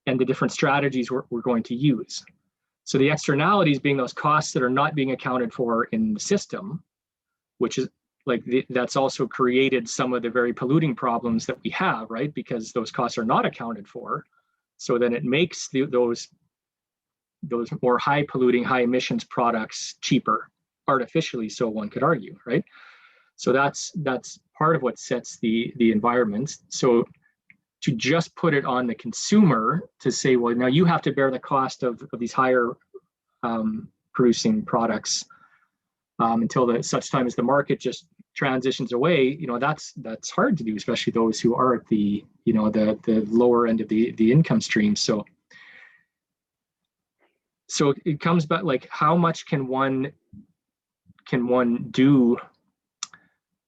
S2: and the different strategies we're going to use. So the externalities being those costs that are not being accounted for in the system, which is that's also created some of the very polluting problems that we have, right? Because those costs are not accounted for. So then it makes those more high polluting, high emissions products cheaper, artificially, so one could argue, right? So that's part of what sets the environment. So to just put it on the consumer to say, well, now you have to bear the cost of these higher producing products until such time as the market just transitions away, that's hard to do, especially those who are at the lower end of the income stream. So it comes back, like, how much can one do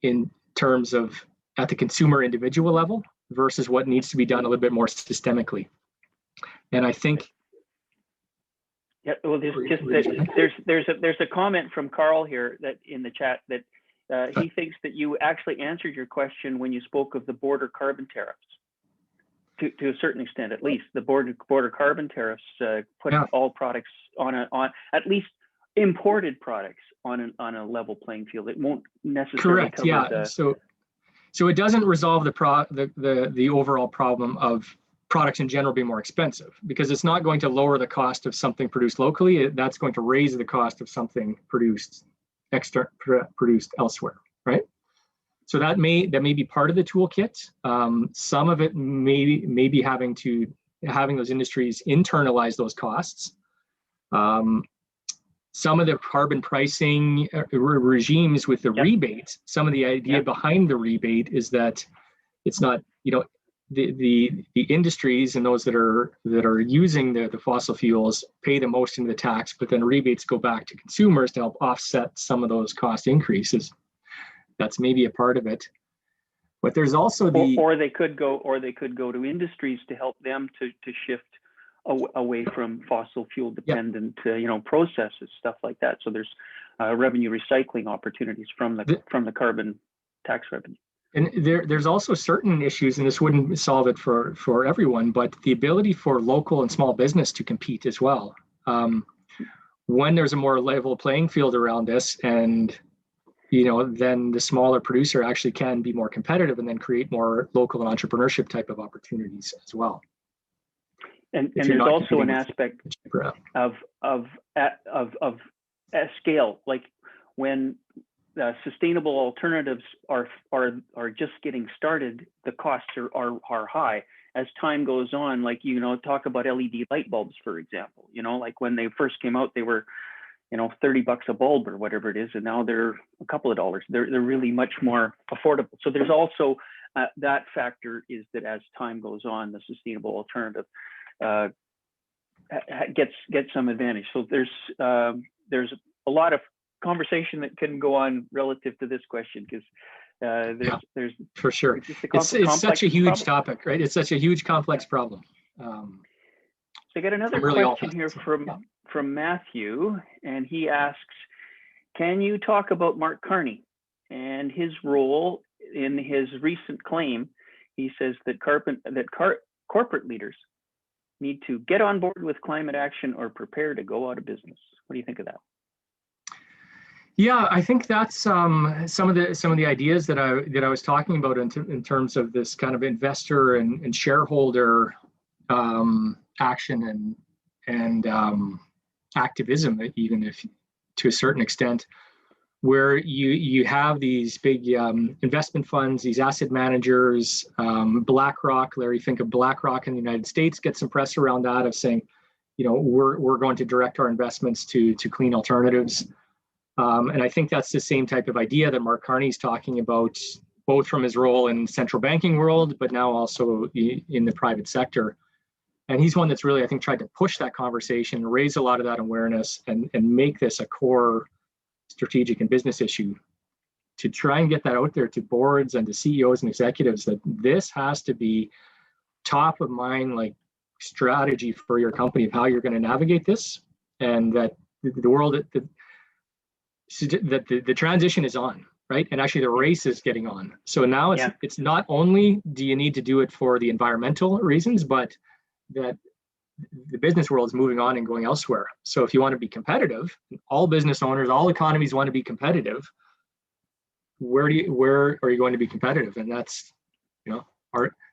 S2: in terms of at the consumer individual level versus what needs to be done a little bit more systemically. And I think
S1: there's a comment from Carl here that in the chat that he thinks that you actually answered your question when you spoke of the border carbon tariffs. To a certain extent, at least, the border carbon tariffs put all products on at least imported products on a level playing field. It won't necessarily cover
S2: So it doesn't resolve the overall problem of products in general being more expensive, because it's not going to lower the cost of something produced locally. That's going to raise the cost of something produced elsewhere, right? So that may be part of the toolkit. Some of it may be having those industries internalize those costs. Some of the carbon pricing regimes with the rebate, some of the idea behind the rebate is that it's not, the industries and those that are using the fossil fuels pay the most into the tax, but then rebates go back to consumers to help offset some of those cost increases. That's maybe a part of it. But there's also
S1: or they could go to industries to help them to shift away from fossil fuel dependent processes, stuff like that. So there's revenue recycling opportunities from the carbon tax revenue.
S2: And there's also certain issues, and this wouldn't solve it for everyone, but the ability for local and small business to compete as well. When there's a more level playing field around this, and then the smaller producer actually can be more competitive and then create more local and entrepreneurship type of opportunities as well.
S1: And there's also an aspect of scale, like when sustainable alternatives are just getting started, the costs are high. As time goes on, like talk about LED light bulbs, for example. Like when they first came out, they were $30 a bulb or whatever it is, and now they're a couple of dollars. They're really much more affordable. So there's also that factor, is that as time goes on, the sustainable alternative gets some advantage. So there's a lot of conversation that can go on relative to this question, because there's
S2: for sure. It's such a huge topic, right? It's such a huge complex problem. So
S1: I got another question here from Matthew, and he asks, can you talk about Mark Carney and his role in his recent claim? He says that corporate leaders need to get on board with climate action or prepare to go out of business. What do you think of that?
S2: Yeah, I think that's some of the ideas that I was talking about in terms of this kind of investor and shareholder action and activism, even if to a certain extent, where you have these big investment funds, these asset managers, BlackRock. Larry, think of BlackRock in the United States, get some press around that of saying, we're going to direct our investments to clean alternatives. And I think that's the same type of idea that Mark Carney's talking about, both from his role in central banking world, but now also in the private sector. And he's one that's really, I think, tried to push that conversation, raise a lot of that awareness, and make this a core strategic and business issue, to try and get that out there to boards and to CEOs and executives, that this has to be top of mind, like, strategy for your company of how you're going to navigate this, and that the world that the transition is on, right? And actually the race is getting on. So now it's not only do you need to do it for the environmental reasons, but that the business world is moving on and going elsewhere. So if you want to be competitive, all business owners, all economies want to be competitive, where are you going to be competitive? And that's, you know,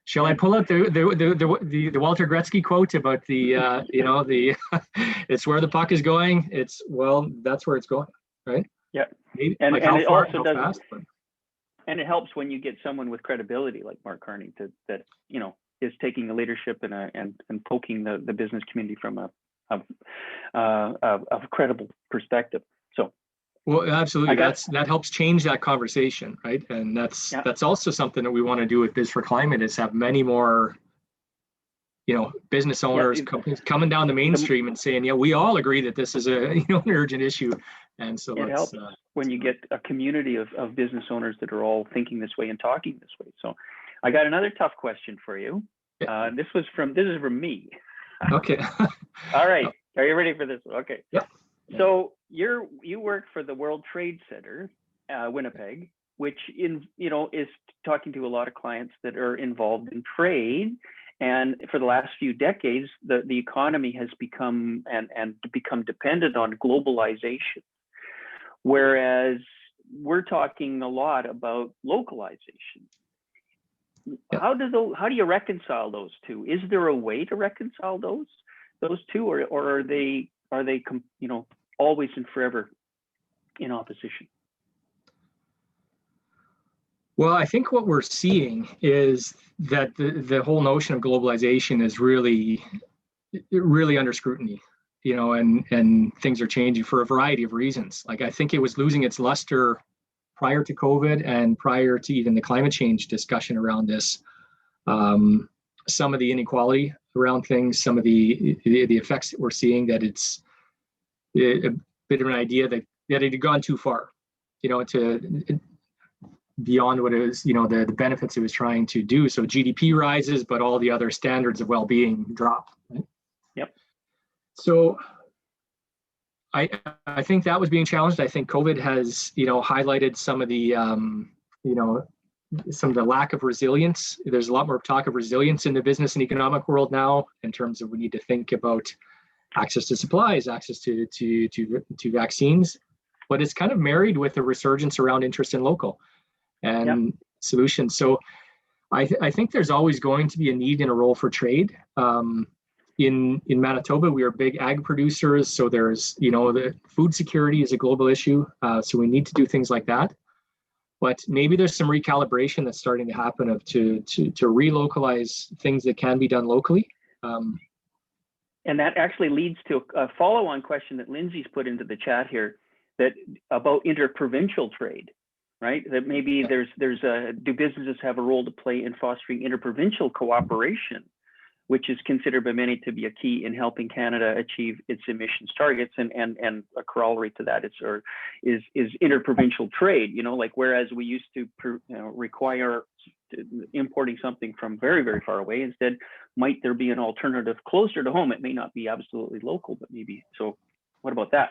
S2: shall I
S1: Yeah.
S2: pull out the Walter Gretzky quote about the it's where the puck is going. That's where it's going, right?
S1: Yeah.
S2: Maybe,
S1: And
S2: like how
S1: it
S2: far,
S1: also
S2: how
S1: does,
S2: fast. But
S1: and it helps when you get someone with credibility like Mark Carney that is taking the leadership and poking the business community from a credible perspective. So.
S2: Well, absolutely. That helps change that conversation, right? And that's also something that we want to do with Biz for Climate, is have many more, business owners, companies coming down the mainstream and saying, yeah, we all agree that this is an urgent issue. And so
S1: it helps when you get a community of business owners that are all thinking this way and talking this way. So I got another tough question for you. This is from me.
S2: Okay.
S1: All right. Are you ready for this? Okay.
S2: Yeah.
S1: So you work for the World Trade Center, Winnipeg, which is talking to a lot of clients that are involved in trade. And for the last few decades, the economy has become dependent on globalization, whereas we're talking a lot about localization. Yeah. How do you reconcile those two? Is there a way to reconcile those two, or are they always and forever in opposition?
S2: Well, I think what we're seeing is that the whole notion of globalization is really under scrutiny, and things are changing for a variety of reasons. Like, I think it was losing its luster prior to COVID and prior to even the climate change discussion around this. Some of the inequality around things, some of the effects that we're seeing, that it's a bit of an idea that it had gone too far, to beyond what it was, the benefits it was trying to do. So GDP rises, but all the other standards of well-being drop. Right?
S1: Yep. So
S2: I think that was being challenged. I think COVID has, highlighted some of the, some of the lack of resilience. There's a lot more talk of resilience in the business and economic world now, in terms of we need to think about access to supplies, access to vaccines, but it's kind of married with a resurgence around interest in local and solutions. So I think there's always going to be a need and a role for trade. In Manitoba, we are big ag producers, so there's, the food security is a global issue. So we need to do things like that. But maybe there's some recalibration that's starting to happen to relocalize things that can be done locally.
S1: And that actually leads to a follow-on question that Lindsay's put into the chat here, that about interprovincial trade, right? That maybe do businesses have a role to play in fostering interprovincial cooperation, which is considered by many to be a key in helping Canada achieve its emissions targets, and a corollary to that is interprovincial trade. Like, whereas we used to require importing something from very, very far away, instead, might there be an alternative closer to home? It may not be absolutely local, but maybe. So what about that?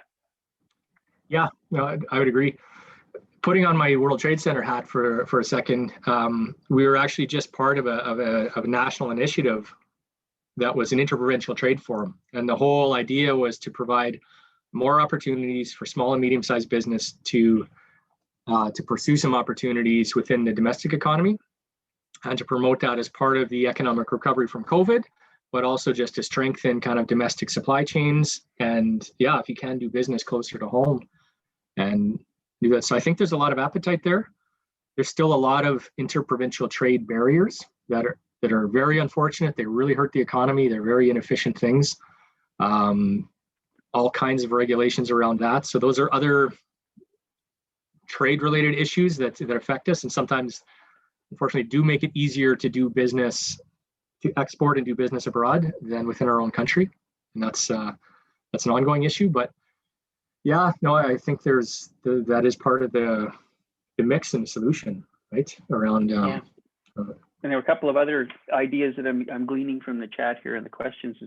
S2: Yeah, no, I would agree. Putting on my World Trade Center hat for a second, we were actually just part of a national initiative that was an interprovincial trade forum. And the whole idea was to provide more opportunities for small and medium-sized business to pursue some opportunities within the domestic economy, and to promote that as part of the economic recovery from COVID, but also just to strengthen kind of domestic supply chains. And if you can do business closer to home and do that. So I think there's a lot of appetite there. There's still a lot of interprovincial trade barriers that are very unfortunate. They really hurt the economy. They're very inefficient things. All kinds of regulations around that. So those are other trade-related issues that affect us, and sometimes, unfortunately, do make it easier to do business, to export and do business abroad than within our own country. And that's an ongoing issue. But I think that is part of the mix and the solution, right? Around.
S1: And there were a couple of other ideas that I'm gleaning from the chat here and the questions.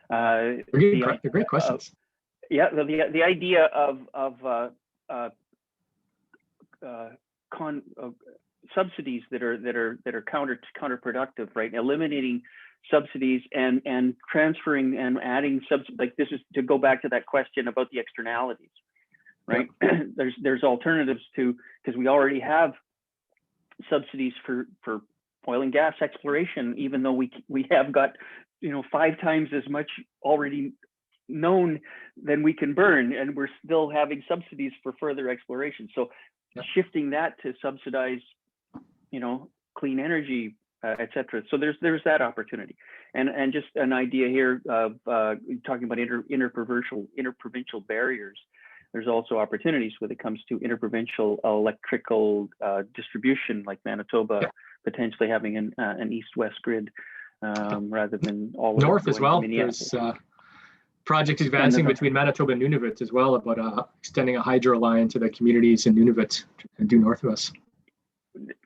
S2: They're great questions.
S1: The idea of subsidies that are counterproductive, right? Eliminating subsidies and transferring and adding like this is to go back to that question about the externalities, right? There's alternatives to, because we already have subsidies for oil and gas exploration, even though we have got 5 times as much already known than we can burn, and we're still having subsidies for further exploration. So shifting that to subsidize clean energy, etc. So there's that opportunity, and just an idea here of talking about interprovincial barriers. There's also opportunities when it comes to interprovincial electrical distribution, like Manitoba potentially having an east-west grid rather than all
S2: north as well. There's project advancing between Manitoba and Nunavut as well about extending a hydro line to the communities in Nunavut and due north of us.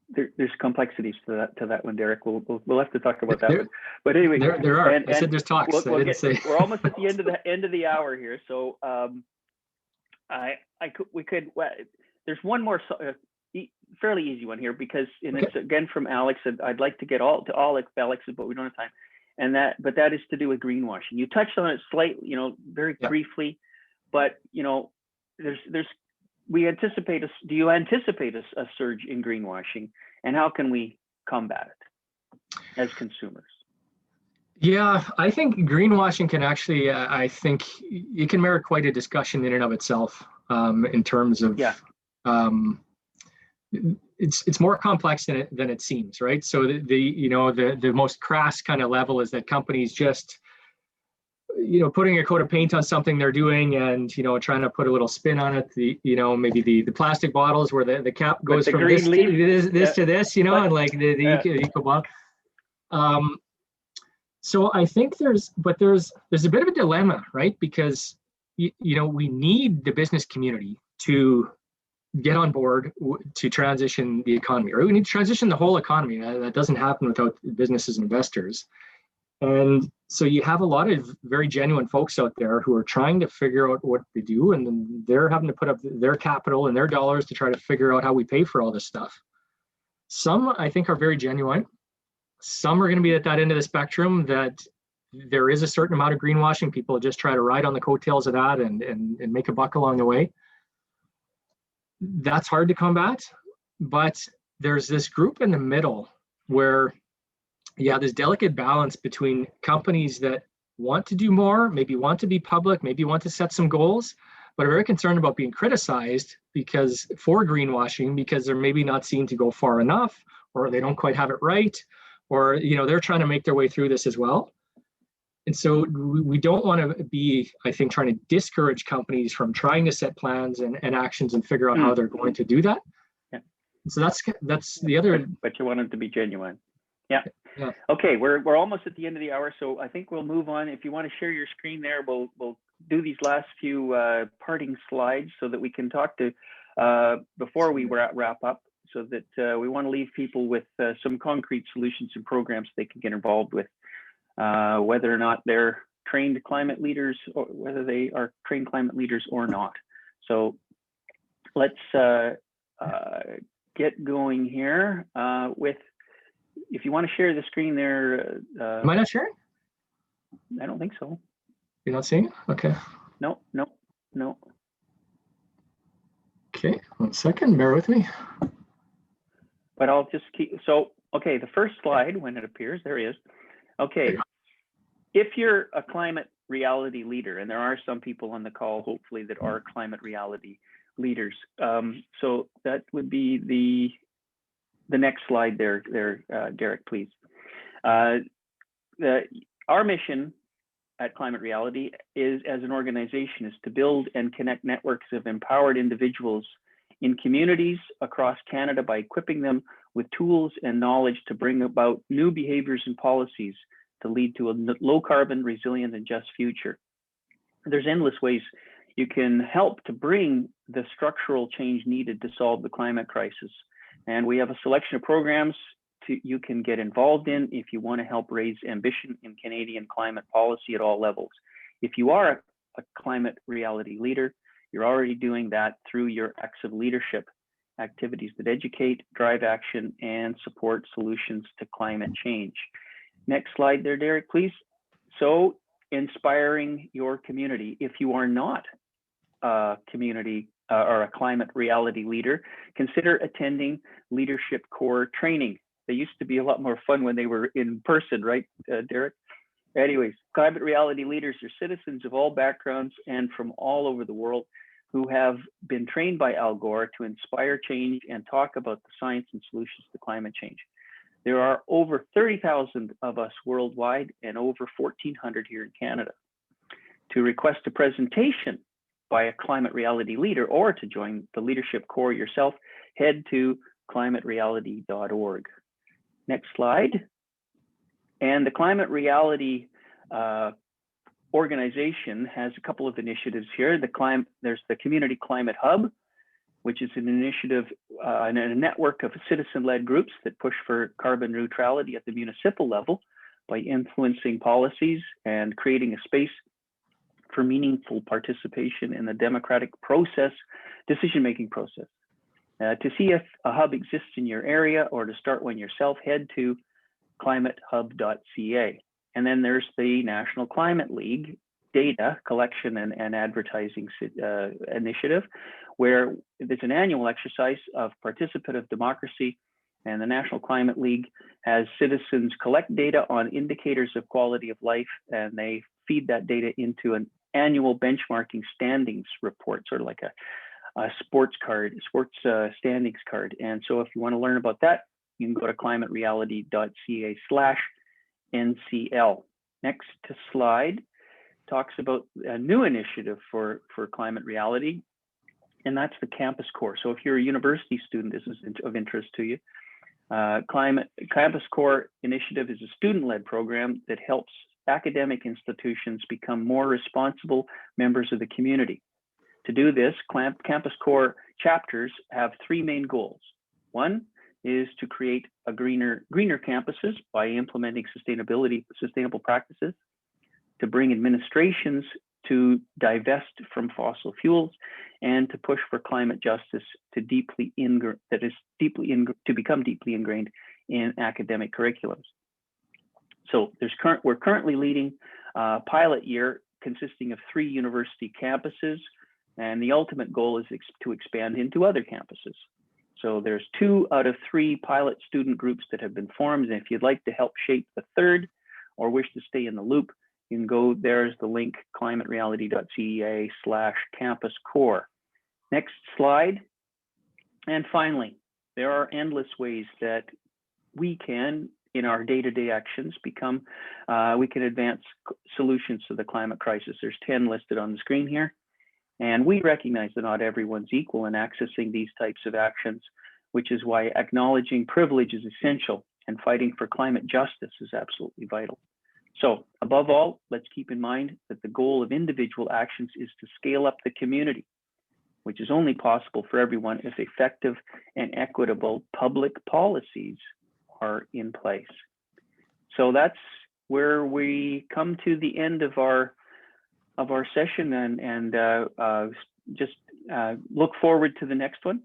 S1: There's complexities to that one, Derek. We'll have to talk about that one. But anyway,
S2: there are. I said there's talks.
S1: We're almost at the end of the hour here, so there's one more fairly easy one here, because it's again from Alex, and I'd like to get to all Alex's, but we don't have time. But that is to do with greenwashing. You touched on it slightly, very briefly, but do you anticipate a surge in greenwashing, and how can we combat it as consumers?
S2: Yeah, I think greenwashing can actually, I think it can merit quite a discussion in and of itself, in terms of, it's more complex than it seems, right? So the most crass kind of level is that companies just, putting a coat of paint on something they're doing, and trying to put a little spin on it. Maybe the plastic bottles where the cap goes from this to this, and like the eco bottle. So I think there's a bit of a dilemma, right? Because we need the business community to get on board to transition the economy, right? We need to transition the whole economy. That doesn't happen without businesses and investors. And so you have a lot of very genuine folks out there who are trying to figure out what to do, and then they're having to put up their capital and their dollars to try to figure out how we pay for all this stuff. Some, I think, are very genuine. Some are going to be at that end of the spectrum that there is a certain amount of greenwashing. People just try to ride on the coattails of that and make a buck along the way. That's hard to combat, but there's this group in the middle where, this delicate balance between companies that want to do more, maybe want to be public, maybe want to set some goals, but are very concerned about being criticized for greenwashing, because they're maybe not seen to go far enough, or they don't quite have it right, or they're trying to make their way through this as well. And so we don't want to be, I think, trying to discourage companies from trying to set plans and actions and figure out how they're going to do that. Yeah. So that's the other. But
S1: you want them to be genuine. Yeah. Okay, we're almost at the end of the hour, so I think we'll move on. If you want to share your screen there, we'll do these last few parting slides so that we can talk to before we wrap up, so that we want to leave people with some concrete solutions and programs they can get involved with, whether or not they're trained climate leaders, or whether they are trained climate leaders or not. So let's get going here with. If you want to share the screen there.
S2: Am I not sharing?
S1: I don't think so.
S2: You're not seeing it? Okay.
S1: No.
S2: Okay, 1 second, bear with me.
S1: But I'll just keep, okay, the first slide, when it appears, there it is. Okay, if you're a climate reality leader, and there are some people on the call, hopefully, that are climate reality leaders. So that would be the next slide there, Derek, please. Our mission at Climate Reality is, as an organization, is to build and connect networks of empowered individuals in communities across Canada by equipping them with tools and knowledge to bring about new behaviors and policies to lead to a low carbon, resilient, and just future. There's endless ways you can help to bring the structural change needed to solve the climate crisis. And we have a selection of programs you can get involved in if you want to help raise ambition in Canadian climate policy at all levels. If you are a climate reality leader, you're already doing that through your acts of leadership activities that educate, drive action, and support solutions to climate change. Next slide there, Derek, please. So, inspiring your community. If you are not a community or a climate reality leader, consider attending Leadership Core training. They used to be a lot more fun when they were in person, right, Derek? Anyways, climate reality leaders are citizens of all backgrounds and from all over the world who have been trained by Al Gore to inspire change and talk about the science and solutions to climate change. There are over 30,000 of us worldwide and over 1,400 here in Canada. To request a presentation by a climate reality leader or to join the Leadership Core yourself, head to climatereality.org. Next slide. And the Climate Reality organization has a couple of initiatives here. There's the Community Climate Hub, which is an initiative and a network of citizen-led groups that push for carbon neutrality at the municipal level by influencing policies and creating a space for meaningful participation in the democratic process, decision-making process. To see if a hub exists in your area or to start one yourself, head to climatehub.ca. And then there's the National Climate League data collection and advertising initiative, where there's an annual exercise of participative democracy, and the National Climate League has citizens collect data on indicators of quality of life, and they feed that data into an annual benchmarking standings report, sort of like a sports standings card. And so if you want to learn about that, you can go to climatereality.ca/NCL. Next slide talks about a new initiative for climate reality, and that's the Campus Core. So if you're a university student, this is of interest to you. Campus Core initiative is a student-led program that helps academic institutions become more responsible members of the community. To do this, Campus Core chapters have three main goals. One is to create a greener campuses by implementing sustainable practices, to bring administrations to divest from fossil fuels, and to push for climate justice to become deeply ingrained in academic curriculums. So we're currently leading a pilot year consisting of 3 university campuses, and the ultimate goal is to expand into other campuses. So there's 2 out of 3 pilot student groups that have been formed, and if you'd like to help shape the third or wish to stay in the loop, you can go, there's the link, climatereality.ca/campus core. Next slide. And finally, there are endless ways that we can, in our day-to-day actions, we can advance solutions to the climate crisis. There's 10 listed on the screen here. And we recognize that not everyone's equal in accessing these types of actions, which is why acknowledging privilege is essential and fighting for climate justice is absolutely vital. So above all, let's keep in mind that the goal of individual actions is to scale up the community, which is only possible for everyone if effective and equitable public policies are in place. So that's where we come to the end of our session, and just look forward to the next one.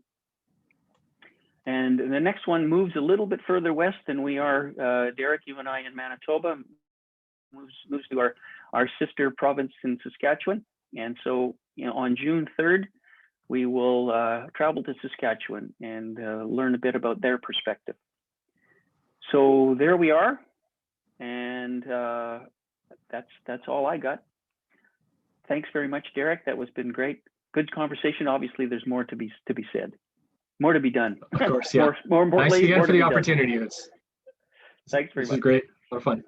S1: And the next one moves a little bit further west than we are, Derek, you and I in Manitoba, moves to our sister province in Saskatchewan. And so, on June 3rd, we will travel to Saskatchewan and learn a bit about their perspective. So there we are, and that's all I got. Thanks very much, Derek. That was been great. Good conversation. Obviously, there's more to be said, more to be done.
S2: Of course, yeah.
S1: more
S2: Thanks again for the
S1: done.
S2: opportunity.
S1: Thanks very much.
S2: This is great. A lot of fun.